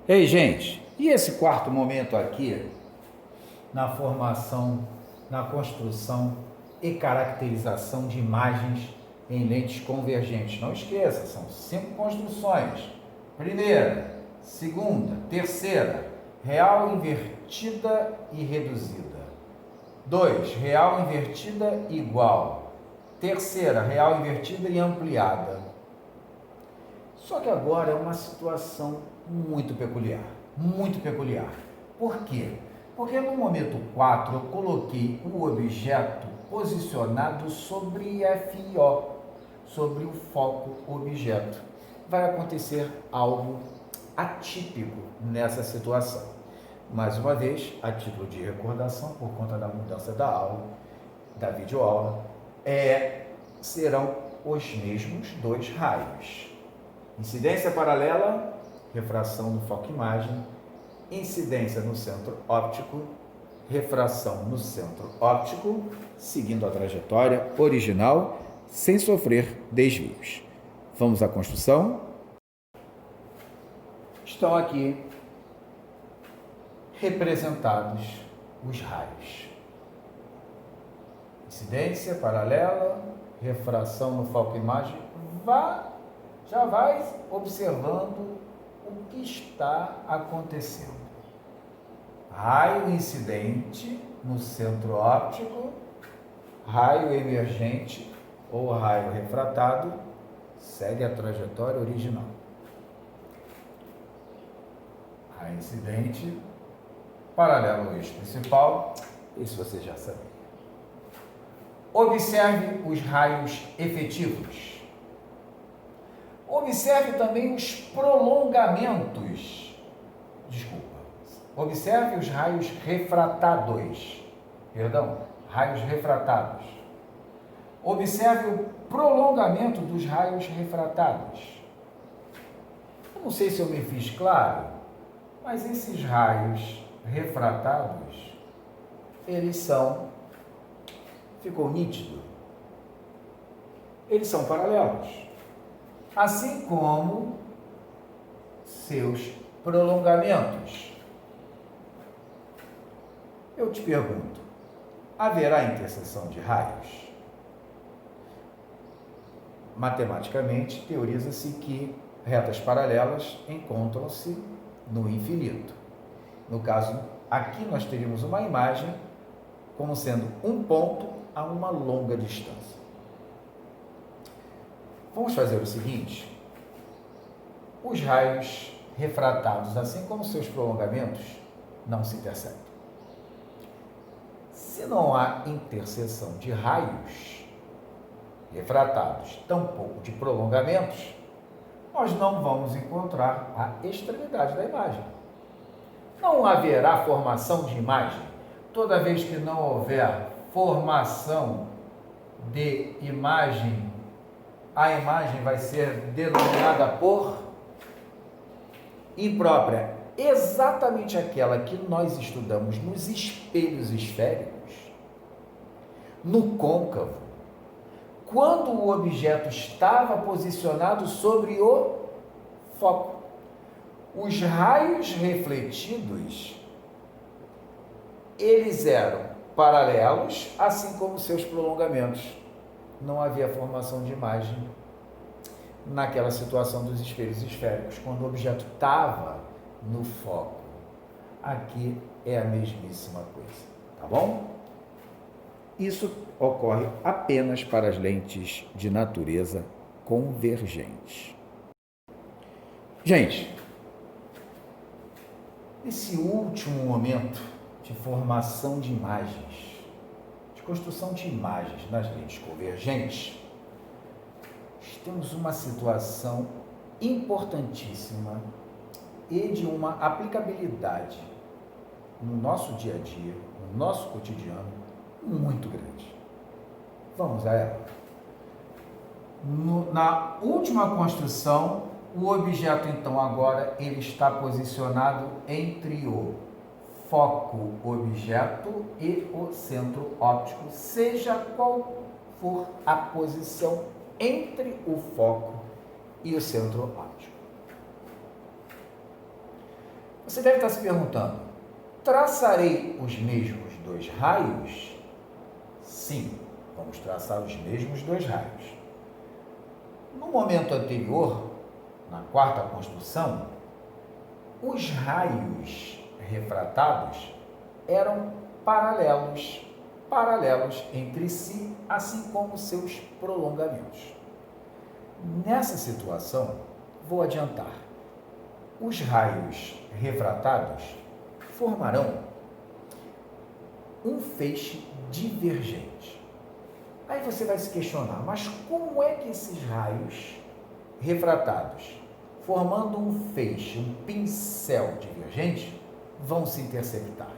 Ei, gente, e esse quarto momento aqui na formação, na construção e caracterização de imagens em lentes convergentes? Não esqueça, são 5 construções. Primeira, segunda, terceira, real invertida e reduzida. 2, real invertida igual. Terceira, real invertida e ampliada. Só que agora é uma situação muito peculiar, muito peculiar. Por quê? Porque no momento 4 eu coloquei o objeto posicionado sobre FIO, sobre o foco objeto. Vai acontecer algo atípico nessa situação. Mais uma vez, a título de recordação, por conta da mudança da aula, da videoaula, serão os mesmos 2 raios. Incidência paralela, refração no foco imagem, incidência no centro óptico, refração no centro óptico, seguindo a trajetória original, sem sofrer desvios. Vamos à construção? Estão aqui representados os raios. Incidência paralela, refração no foco imagem, já vai observando o que está acontecendo. Raio incidente no centro óptico, raio emergente ou raio refratado, segue a trajetória original. Raio incidente, paralelo ao eixo principal, isso você já sabia. Observe os raios efetivos. Observe também os prolongamentos. Observe os raios refratados. Raios refratados. Observe o prolongamento dos raios refratados. Eu não sei se eu me fiz claro, mas esses raios refratados, ficou nítido? Eles são paralelos. Assim como seus prolongamentos. Eu te pergunto, haverá interseção de raios? Matematicamente, teoriza-se que retas paralelas encontram-se no infinito. No caso, aqui nós teríamos uma imagem como sendo um ponto a uma longa distância. Vamos fazer o seguinte: os raios refratados, assim como seus prolongamentos, não se interceptam. Se não há interseção de raios refratados, tampouco de prolongamentos, nós não vamos encontrar a extremidade da imagem. Não haverá formação de imagem. Toda vez que não houver formação de imagem, a imagem vai ser denominada por imprópria. Exatamente aquela que nós estudamos nos espelhos esféricos, no côncavo, quando o objeto estava posicionado sobre o foco. Os raios refletidos, eles eram paralelos, assim como seus prolongamentos. Não havia formação de imagem naquela situação dos espelhos esféricos, quando o objeto estava no foco. Aqui é a mesmíssima coisa, tá bom? Isso ocorre apenas para as lentes de natureza convergente. Gente, nesse último momento de formação de imagens, de construção de imagens nas lentes convergentes, temos uma situação importantíssima e de uma aplicabilidade no nosso dia a dia, no nosso cotidiano, muito grande. Vamos a ela. Na última construção, o objeto, então, agora, ele está posicionado entre o foco objeto e o centro óptico, seja qual for a posição entre o foco e o centro óptico. Você deve estar se perguntando, traçarei os mesmos dois raios? Sim, vamos traçar os mesmos dois raios. No momento anterior, na quarta construção, os raios refratados eram paralelos entre si, assim como seus prolongamentos. Nessa situação, vou adiantar. Os raios refratados formarão um feixe divergente. Aí você vai se questionar, mas como é que esses raios refratados, formando um feixe, um pincel divergente, vão se interceptar?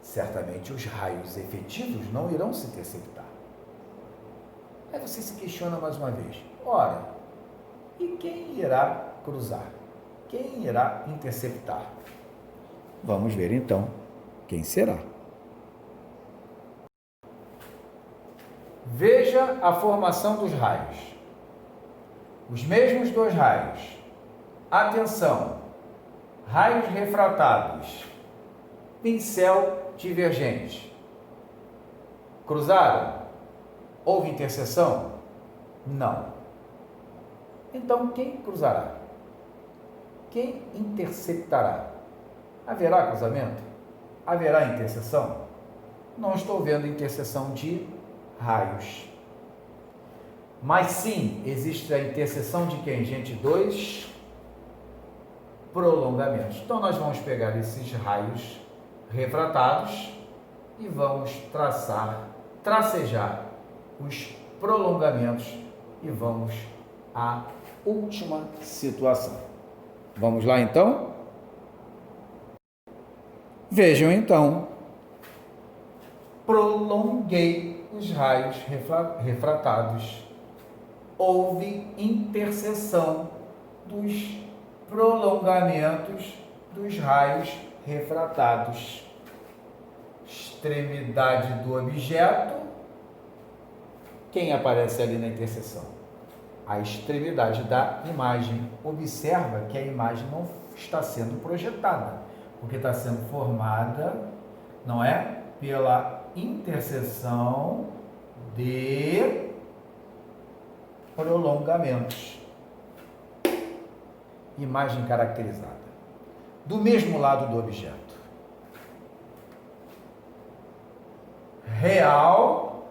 Certamente os raios efetivos não irão se interceptar. Aí você se questiona mais uma vez, ora, e quem irá cruzar? Quem irá interceptar? Vamos ver então quem será. Veja a formação dos raios. Os mesmos dois raios. Atenção! Raios refratados. Pincel divergente. Cruzaram? Houve interseção? Não. Então, quem cruzará? Quem interceptará? Haverá cruzamento? Haverá interseção? Não estou vendo interseção de raios. Mas sim, existe a interseção de quem, gente? Dois prolongamentos. Então, nós vamos pegar esses raios refratados e vamos tracejar os prolongamentos e vamos à última situação. Vamos lá então? Vejam então, prolonguei os raios refratados. Houve interseção dos prolongamentos dos raios refratados. Extremidade do objeto. Quem aparece ali na interseção? A extremidade da imagem. Observa que a imagem não está sendo projetada, porque está sendo formada, não é? Pela interseção de prolongamentos. Imagem caracterizada. Do mesmo lado do objeto. Real,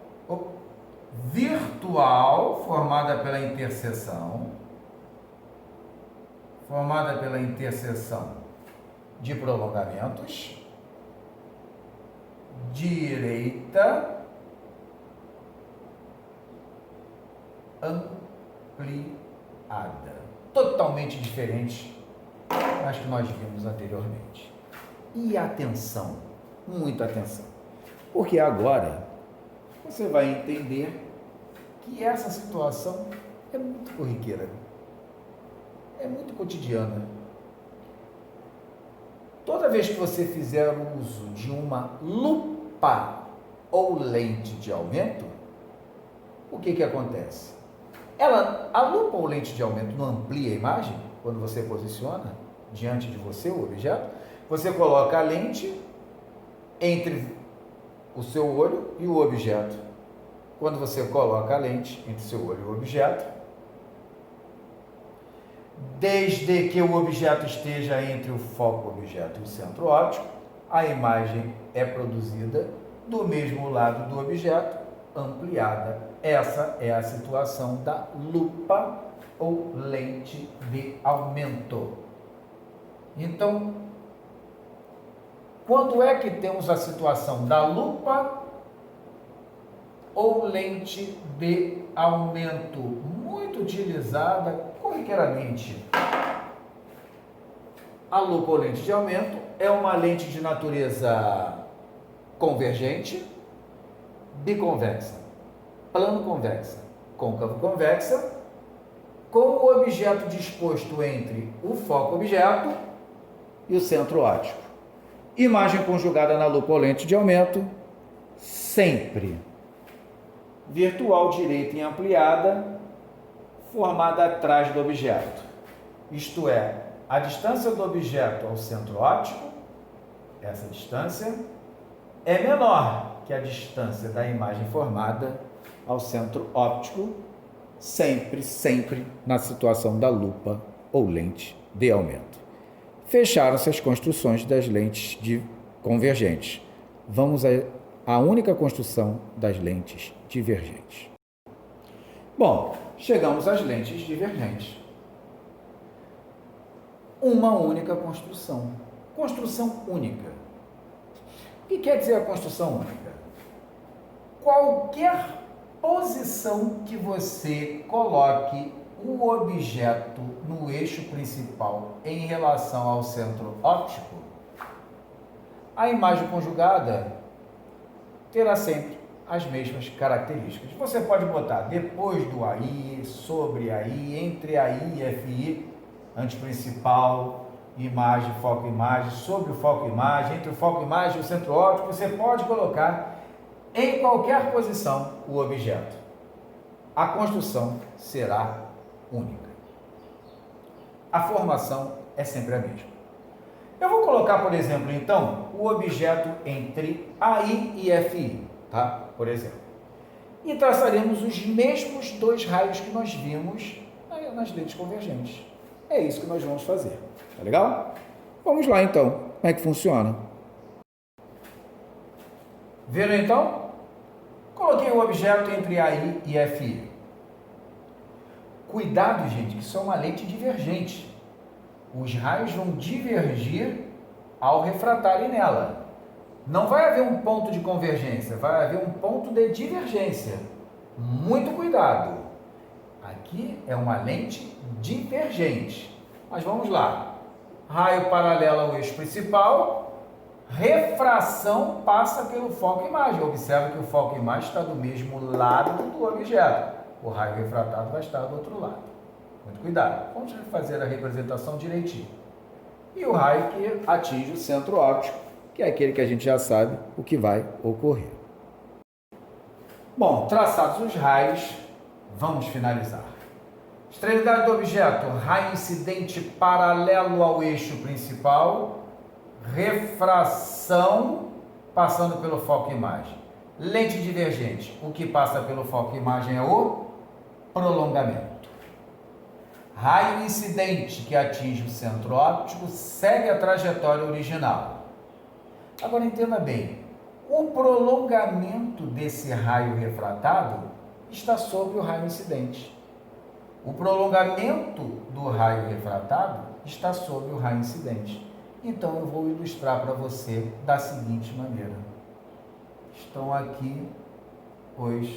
virtual, formada pela interseção de prolongamentos, direita, ampliada, totalmente diferente das que nós vimos anteriormente. E atenção, muita atenção, porque agora você vai entender que essa situação é muito corriqueira, é muito cotidiana. Toda vez que você fizer uso de uma lupa ou lente de aumento, o que acontece? A lupa ou lente de aumento não amplia a imagem quando você posiciona diante de você o objeto. Você coloca a lente entre o seu olho e o objeto. Quando você coloca a lente entre o seu olho e o objeto, desde que o objeto esteja entre o foco objeto e o centro óptico, a imagem é produzida do mesmo lado do objeto, ampliada. Essa é a situação da lupa ou lente de aumento. Então, quando é que temos a situação da lupa ou lente de aumento? Muito utilizada corriqueiramente. A lupa ou lente de aumento é uma lente de natureza convergente, biconvexa, plano-convexa, côncavo-convexa, com o objeto disposto entre o foco-objeto e o centro óptico. Imagem conjugada na lupa ou lente de aumento, sempre virtual, direita e ampliada, formada atrás do objeto. Isto é, a distância do objeto ao centro óptico, essa distância, é menor que a distância da imagem formada ao centro óptico, sempre na situação da lupa ou lente de aumento. Fecharam-se as construções das lentes convergentes. Vamos à única construção das lentes divergentes. Bom, chegamos às lentes divergentes. Uma única construção. Construção única. O que quer dizer a construção única? Qualquer posição que você coloque o objeto no eixo principal em relação ao centro óptico, a imagem conjugada terá sempre as mesmas características. Você pode botar depois do AI, sobre AI, entre AI e FI, anteprincipal, imagem, foco imagem, sobre o foco imagem, entre o foco imagem e o centro óptico. Você pode colocar em qualquer posição o objeto. A construção será única. A formação é sempre a mesma. Eu vou colocar, por exemplo, então, o objeto entre AI e FI, tá? Por exemplo. E traçaremos os mesmos dois raios que nós vimos nas lentes convergentes. É isso que nós vamos fazer. Tá legal? Vamos lá, então. Como é que funciona? Viram, então? Coloquei o objeto entre AI e FI. Cuidado, gente, que isso é uma lente divergente. Os raios vão divergir ao refratarem nela. Não vai haver um ponto de convergência, vai haver um ponto de divergência. Muito cuidado. Aqui é uma lente divergente. Mas vamos lá. Raio paralelo ao eixo principal, refração passa pelo foco imagem. Observe que o foco imagem está do mesmo lado do objeto. O raio refratado vai estar do outro lado. Muito cuidado. Vamos fazer a representação direitinho. E o raio que atinge o centro óptico, que é aquele que a gente já sabe o que vai ocorrer. Bom, traçados os raios, vamos finalizar. Extremidade do objeto, raio incidente paralelo ao eixo principal, refração passando pelo foco imagem. Lente divergente, o que passa pelo foco imagem é o prolongamento. Raio incidente que atinge o centro óptico segue a trajetória original. Agora entenda bem, o prolongamento desse raio refratado está sobre o raio incidente. O prolongamento do raio refratado está sobre o raio incidente. Então eu vou ilustrar para você da seguinte maneira. Estão aqui os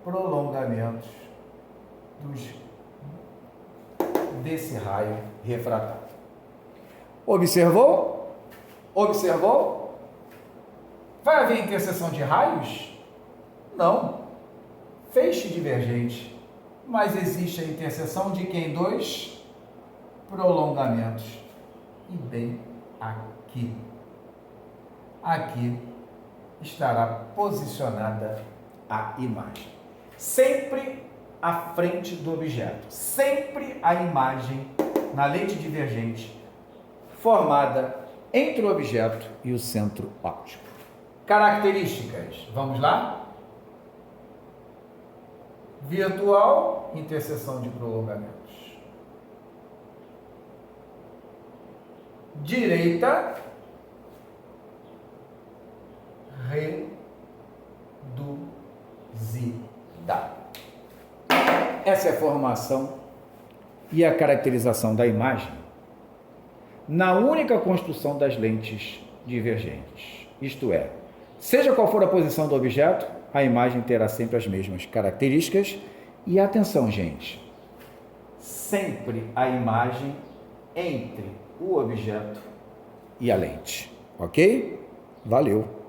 prolongamentos desse raio refratado. Observou? Observou? Vai haver interseção de raios? Não. Feixe divergente. Mas existe a interseção de quem? Dois prolongamentos. E bem aqui. Aqui estará posicionada a imagem. Sempre à frente do objeto. Sempre a imagem na lente divergente formada entre o objeto e o centro óptico. Características. Vamos lá? Virtual, interseção de prolongamentos. Direita, reduzida. Essa é a formação e a caracterização da imagem na única construção das lentes divergentes. Isto é, seja qual for a posição do objeto, a imagem terá sempre as mesmas características. E atenção, gente, sempre a imagem entre o objeto e a lente, ok? Valeu!